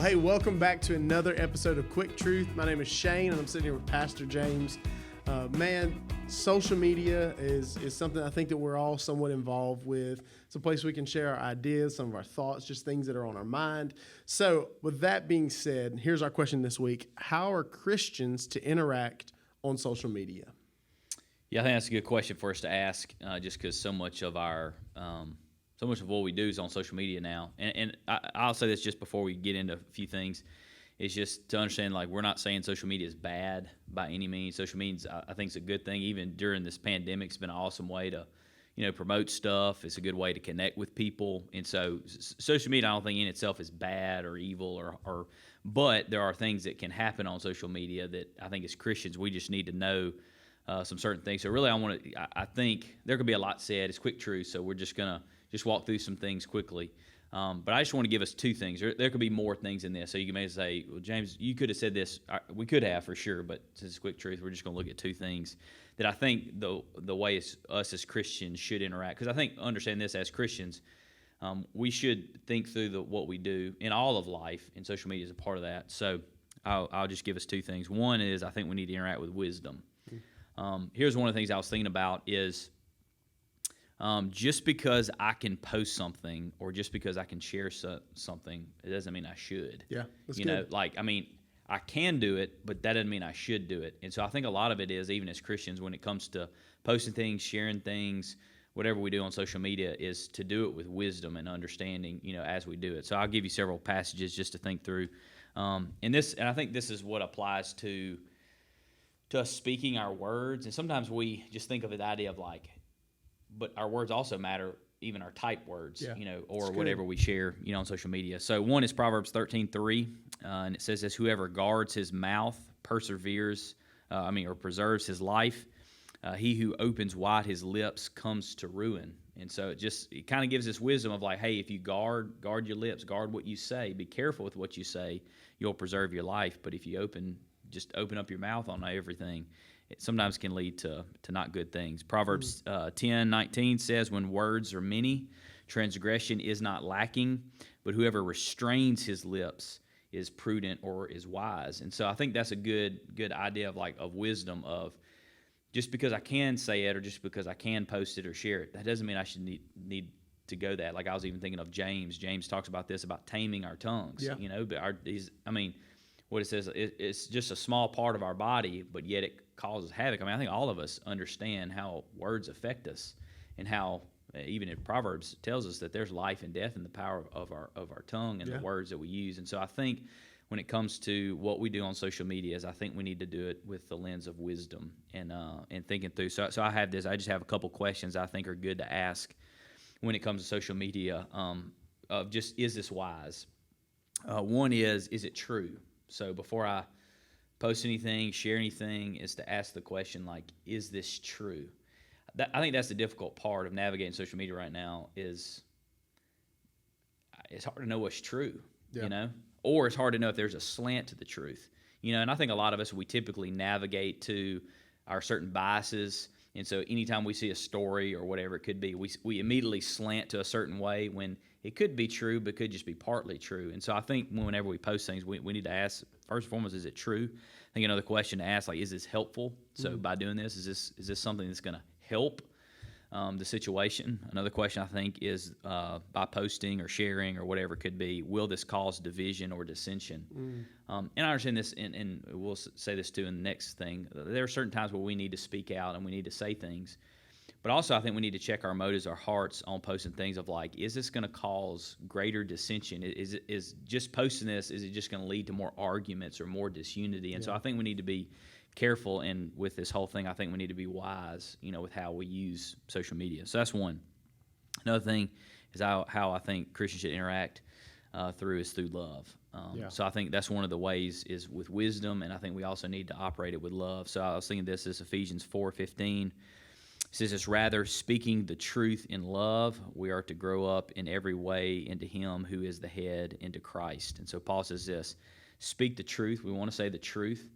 hey, welcome back to another episode of Quick Truth. My name is Shane, and I'm sitting here with Pastor James. Social media is something I think that we're all somewhat involved with. It's a place we can share our ideas, some of our thoughts, just things that are on our mind. So with that being said, here's our question this week. How are Christians to interact on social media? Yeah, I think that's a good question for us to ask, just because so much of what we do is on social media now. And I'll say this just before we get into a few things. It's just to understand, like, we're not saying social media is bad by any means. Social media, I think, is a good thing. Even during this pandemic, it's been an awesome way to, promote stuff. It's a good way to connect with people. And so social media, I don't think in itself is bad or evil, but there are things that can happen on social media that I think as Christians, we just need to know some certain things. So really, I think there could be a lot said. It's quick truth, so we're just going to walk through some things quickly. But I just want to give us two things. There could be more things in this. So you may say, well, James, you could have said this. We could have for sure, but since it's quick truth, we're just going to look at two things that I think the way us as Christians should interact. Because I think, understand this, as Christians, we should think through what we do in all of life, and social media is a part of that. So I'll just give us two things. One is I think we need to interact with wisdom. Here's one of the things I was thinking about is, just because I can post something or just because I can share something, it doesn't mean I should. Yeah, that's good. I can do it, but that doesn't mean I should do it. And so I think a lot of it is, even as Christians, when it comes to posting things, sharing things, whatever we do on social media, is to do it with wisdom and understanding, as we do it. So I'll give you several passages just to think through. And I think this is what applies to us speaking our words. And sometimes we just think of the idea of but our words also matter, even our type words, or whatever we share, on social media. So one is Proverbs 13:3, and it says this: whoever guards his mouth preserves his life. He who opens wide his lips comes to ruin. And so it kind of gives this wisdom of hey, if you guard your lips, guard what you say, be careful with what you say, you'll preserve your life. But if you open up your mouth on everything, it sometimes can lead to not good things. Proverbs 10:19 says, when words are many, transgression is not lacking, but whoever restrains his lips is prudent or is wise. And so I think that's a good idea of wisdom, of just because I can say it or just because I can post it or share it, that doesn't mean I should need to go that. I was even thinking of James. James talks about this, about taming our tongues. Yeah. But what it says, it's just a small part of our body, but yet it causes havoc. I think all of us understand how words affect us, and how even in Proverbs tells us that there's life and death in the power of our tongue and the words that we use. And so I think when it comes to what we do on social media, I think we need to do it with the lens of wisdom and thinking through. So I have this. I just have a couple questions I think are good to ask when it comes to social media. Of just, is this wise? One is it true? So before I post anything, share anything, is to ask the question, is this true? I think that's the difficult part of navigating social media right now, is it's hard to know what's true, or it's hard to know if there's a slant to the truth. And I think a lot of us, we typically navigate to our certain biases. And so anytime we see a story or whatever it could be, we immediately slant to a certain way when it could be true, but could just be partly true. And so I think whenever we post things, we need to ask, first and foremost, is it true? I think another question to ask, is this helpful? So by doing this, is this something that's going to help the situation? Another question I think is, by posting or sharing or whatever it could be, will this cause division or dissension? And I understand this, and we'll say this too in the next thing. There are certain times where we need to speak out and we need to say things. But also I think we need to check our motives, our hearts on posting things of is this going to cause greater dissension? Is just posting this, is it just going to lead to more arguments or more disunity? And so I think we need to be careful, and with this whole thing, I think we need to be wise, with how we use social media. So that's one. Another thing is how I think Christians should interact through love. So I think that's one of the ways, is with wisdom, and I think we also need to operate it with love. So I was thinking this is Ephesians 4:15. It says it's rather speaking the truth in love, we are to grow up in every way into Him who is the head, into Christ. And so Paul says this: speak the truth. We want to say the truth.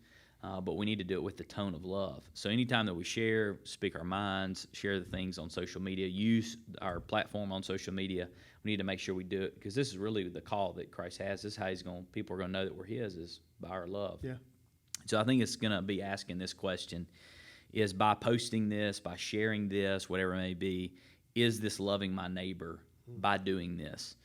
but we need to do it with the tone of love. So anytime that we share, speak our minds, share the things on social media, use our platform on social media, we need to make sure we do it, because this is really the call that Christ has. This is how people are going to know that we're His, is by our love. Yeah. So I think it's going to be asking this question, is by posting this, by sharing this, whatever it may be, is this loving my neighbor by doing this?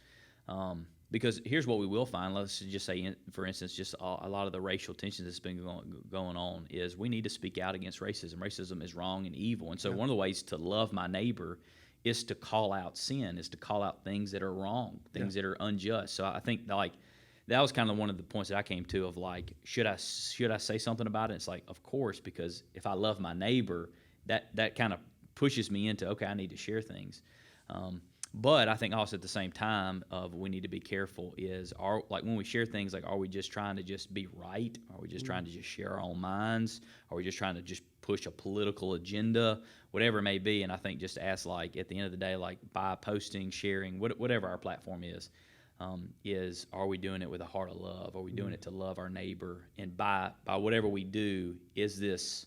Because here's what we will find. Let's just say, for instance, just a lot of the racial tensions that's been going on is we need to speak out against racism. Racism is wrong and evil. And so one of the ways to love my neighbor is to call out sin, is to call out things that are wrong, things that are unjust. So I think that was kind of one of the points that I came to of should I say something about it? It's of course, because if I love my neighbor, that kind of pushes me into, okay, I need to share things. But I think also at the same time we need to be careful is when we share things, are we just trying to just be right? Are we just trying to just share our own minds? Are we just trying to just push a political agenda? Whatever it may be. And I think just ask at the end of the day, by posting, sharing, whatever our platform is are we doing it with a heart of love? Are we doing it to love our neighbor? And by whatever we do, is this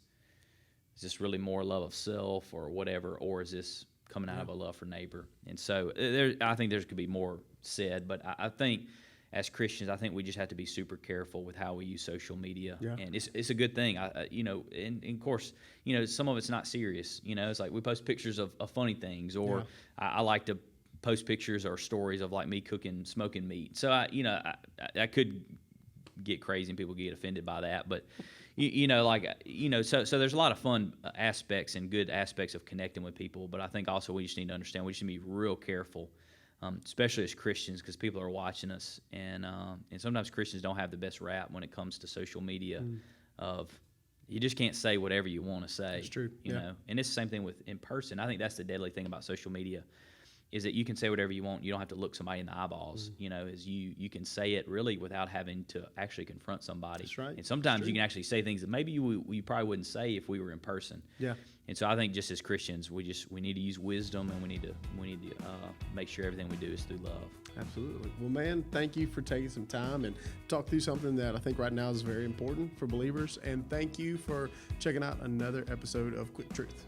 really more love of self or whatever, or is this coming out of a love for neighbor? And so I think there could be more said, but I think as Christians, I think we just have to be super careful with how we use social media. Yeah. And it's a good thing, and of course, some of it's not serious. It's we post pictures of funny things, or I like to post pictures or stories of me cooking, smoking meat. So I could get crazy and people get offended by that, but so there's a lot of fun aspects and good aspects of connecting with people, but I think also we just need to understand we just need to be real careful, especially as Christians, because people are watching us, and sometimes Christians don't have the best rap when it comes to social media. You just can't say whatever you want to say. That's true. You know, and it's the same thing with in person. I think that's the deadly thing about social media, is that you can say whatever you want. You don't have to look somebody in the eyeballs. You can say it really without having to actually confront somebody. That's right. And sometimes you can actually say things that maybe we probably wouldn't say if we were in person. Yeah. And so I think just as Christians, we need to use wisdom, and we need to make sure everything we do is through love. Absolutely. Well, man, thank you for taking some time and talk through something that I think right now is very important for believers. And thank you for checking out another episode of Quick Truth.